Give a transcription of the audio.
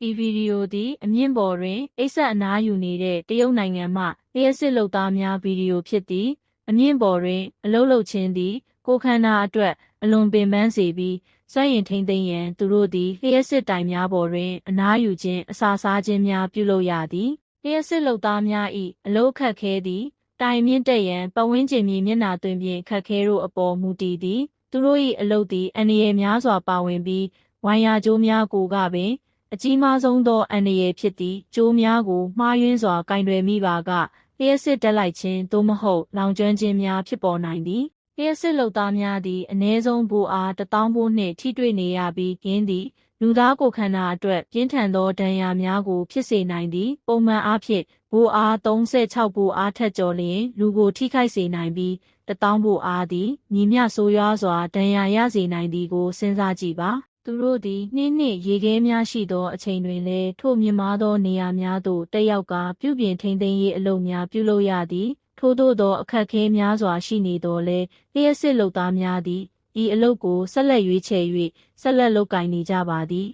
ဤဗီဒီယိုသည်အမြင့်ပေါ်တွင်အိပ်စက်အနားယူနေတဲ့တရုတ်နိုင်ငံမှလျှပ်စစ်လုပ်သားများဗီဒီယိုဖြစ်သည်အမြင့်ပေါ်တွင်အလုပ်လုပ်ခြင်းသည်ကိုယ်ခန္ဓာအတွက်အလွန်ပင်ပန်းစေပြီးစွမ်းရည်ထိန်းသိမ်းရန်သူတို့သည်လျှပ်စစ်တိုင်များပေါ်တွင်အနားယူခြင်းအစာစားခြင်းများပြုလုပ်ရသည်လျှပ်စစ်လုပ်သားများ၏အလုပ်အခက်ခဲသည်တိုင်မြင့်တက်ရန်ပတ်ဝန်းကျင်မြေမျက်နှာသွင်းပြင်အခက်ခဲတို့အပေါ်မူတည်သည်သူတို့၏အလုပ်သည်အန္တရာယ်များစွာပါဝင်ပြီးဝိုင်ယာကြိုးများကိုကပင်အကြီးမားဆုံးသောအန္တရာယ်ဖြစ်သည့်ကြိုးများကိုမှားယွင်းစွာကင်တွယ်မိပါကလျှပ်စစ်တက်လိုက်ခြင်းသို့မဟုတ်လောင်ကျွမ်းခြင်းများဖြစ်ပေါ်နိုင်သည်လျှပ်စစ်လုပ်သားများသည်အ ਨੇ ဆုံးဘိုးအား1000ဘိုးနှင့်ထိတွေ့နေရပြီးကင်းသည်လူသားကိုယ်ခန္ဓာအတွက်ပြင်းထန်သောဒဏ်ရာများကိုဖြစ်စေနိုင်သည်ပုံမှန်အားဖြင့်ဘိုးအား36ဘိုးအားထက်ကျော်လျင်လူကိုထိခိုက်စေနိုင်ပြီး1000ဘိုးအားသည်ညီမျှဆိုးရွားစွာဒဏ်ရာရစေနိုင်သည်ကိုစဉ်းစားကြည့်ပါသူတို့သည်နှင်းနှင့်ရေခဲများရှိသောအချိန်တွင်လည်းထို့မြင့်မားသောနေရာများသို့တက်ရောက်ကပြုပြင်ထိန်းသိမ်းရေးအလုပ်များပြုလုပ်ရသည်ထို့သောသောအခက်အခဲများစွာရှိနေသောလဲလျှပ်စစ်လုပ်သားများသည်ဤအလုပ်ကိုဆက်လက်ရွေးချယ်၍ဆက်လက်လုပ်ကိုင်နေကြပါသည်